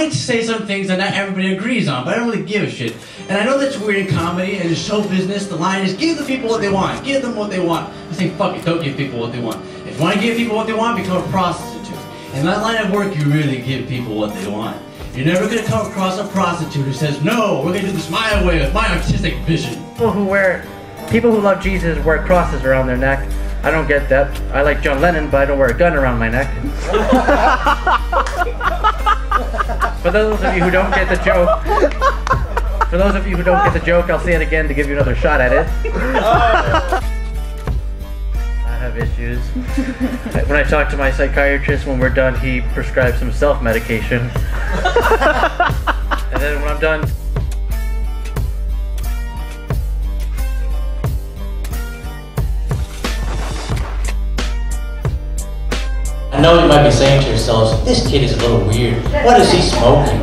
like to say some things that not everybody agrees on, but I don't really give a shit. And I know that's weird in comedy and in show business. The line is give the people what they want. Give them what they want. I say fuck it, don't give people what they want. If you want to give people what they want, become a prostitute. In that line of work, you really give people what they want. You're never going to come across a prostitute who says, no, we're going to do this my way with my artistic vision. People who love Jesus wear crosses around their neck. I don't get that. I like John Lennon, but I don't wear a gun around my neck. For those of you who don't get the joke, I'll say it again to give you another shot at it. I have issues. When I talk to my psychiatrist, when we're done, he prescribes some self-medication. And then when I'm done, I know you might be saying to yourselves, this kid is a little weird. What is he smoking?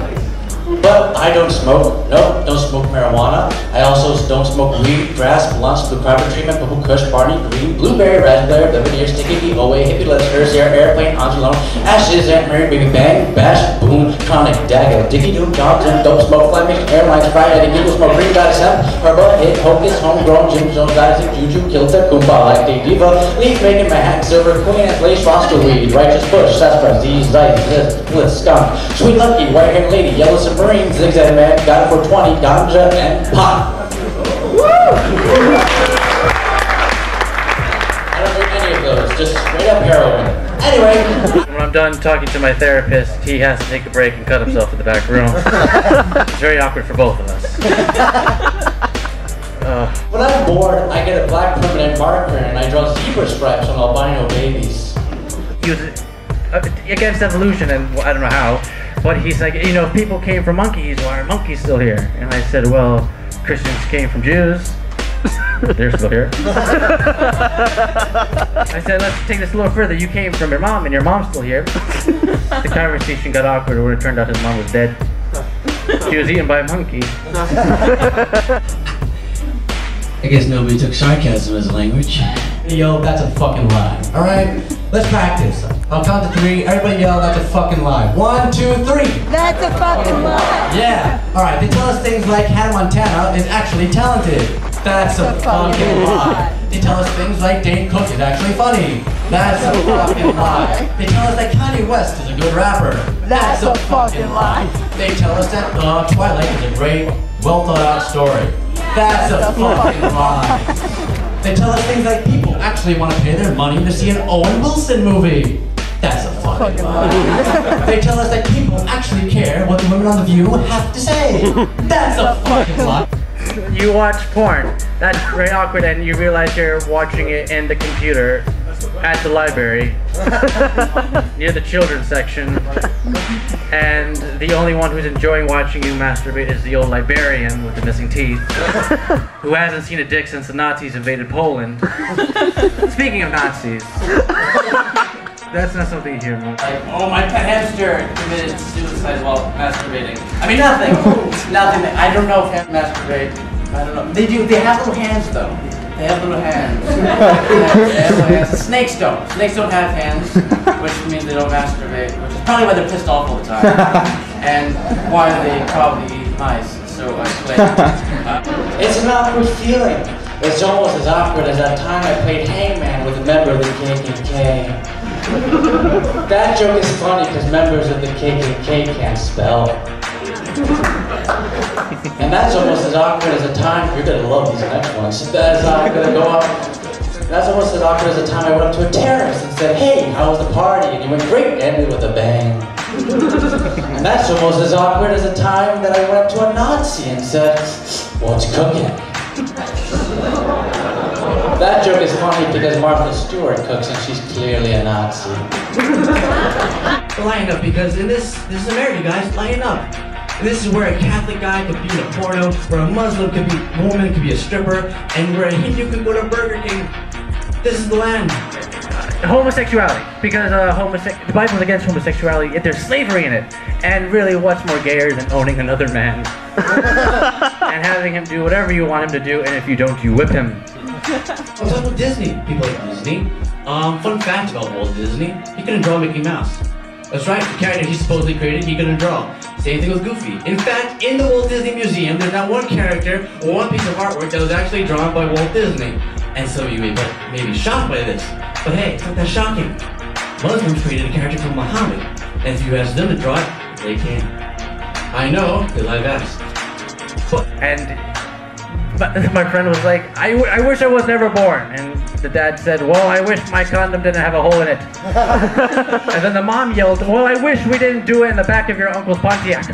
But I don't smoke. Nope, don't smoke marijuana. I also don't smoke weed, grass, blunts, blue carbon treatment, purple kush, barney, green, blueberry, raspberry, lemon ear, sticky, away, hippie, let's hers, airplane, angelone, ashes, Aunt Mary, baby bang, bash, boom, chronic, dagger, dicky doom, Johnson, don't smoke, fly mix, airlines, fry, Eddie Giggles, smoke green, goddess hemp, herbal, hit, hocus, homegrown, Jim Jones, Isaac, juju, kilter, kumbah, like the diva, leaf making, Manhattan, silver, queen, and lace, roster weed, righteous bush, sassafras, these, bliss, skunk, sweet lucky, white haired lady, yellow submarine, zigzag man, got it for 20, ganja, and pot. Woo! I don't do any of those, just straight up heroin. Anyway. When I'm done talking to my therapist, he has to take a break and cut himself in the back room. It's very awkward for both of us. When I'm bored, I get a black permanent marker and I draw zebra stripes on albino babies. He was against evolution, and I don't know how, but he's like, you know, if people came from monkeys, why are monkeys still here? And I said, well, Christians came from Jews. They're still here. I said, let's take this a little further. You came from your mom, and your mom's still here. The conversation got awkward when it turned out his mom was dead. She was eaten by a monkey. I guess nobody took sarcasm as a language. Yo, that's a fucking lie. Alright? Let's practice. I'll count to 3. Everybody yell, that's a fucking lie. 1, 2, 3. That's a fucking lie. Yeah. Alright, they tell us things like Hannah Montana is actually talented. That's a fucking lie. They tell us things like Dane Cook is actually funny. That's a fucking lie. They tell us that Kanye West is a good rapper. That's a fucking lie. They tell us that Twilight is a great, well thought out story. That's a fucking lie. They tell us things like people actually want to pay their money to see an Owen Wilson movie. That's a fucking lie. They tell us that people actually care what the women on The View have to say. That's a fucking lie. You watch porn. That's very awkward, and you realize you're watching it in the computer at the library near the children's section, and the only one who's enjoying watching you masturbate is the old librarian with the missing teeth who hasn't seen a dick since the Nazis invaded Poland. Speaking of Nazis, that's not something you hear much. Like, oh, my pet hamster committed suicide while masturbating. I mean, nothing. Nothing. I don't know if they masturbate. I don't know. They do. They have little hands, though. They have little hands. They have little hands. Snakes don't. Snakes don't have hands, which means they don't masturbate, which is probably why they're pissed off all the time. And why they probably eat mice. So I explain. It's an awkward feeling. It's almost as awkward as that time I played hangman with a member of the KKK. That joke is funny because members of the KKK can't spell. And that's almost as awkward as a time, you're gonna love these next ones. That's gonna go up. That's almost as awkward as a time I went up to a terrorist and said, hey, how was the party? And he went, great, ended with a bang. And that's almost as awkward as a time that I went up to a Nazi and said, what's cooking? That joke is funny because Martha Stewart cooks and she's clearly a Nazi. Line up, because in this is America, guys, line up. And this is where a Catholic guy could be in a porno, where a Muslim could be, a woman could be a stripper, and where a Hindu could go to Burger King. This is the land. Homosexuality, because the Bible's against homosexuality. There's slavery in it, and really, what's more gayer than owning another man and having him do whatever you want him to do, and if you don't, you whip him. What's up with Disney? People like Disney. Fun fact about Walt Disney: he couldn't draw Mickey Mouse. That's right, the character he supposedly created, he couldn't draw. Same thing with Goofy. In fact, in the Walt Disney Museum, there's not one character or one piece of artwork that was actually drawn by Walt Disney. And some of you may be shocked by this, but hey, it's not that shocking. Muslims created a character called Muhammad, and if you ask them to draw it, they can't. I know, because I've asked. But my friend was like, I wish I was never born. And the dad said, well, I wish my condom didn't have a hole in it. And then the mom yelled, well, I wish we didn't do it in the back of your uncle's Pontiac.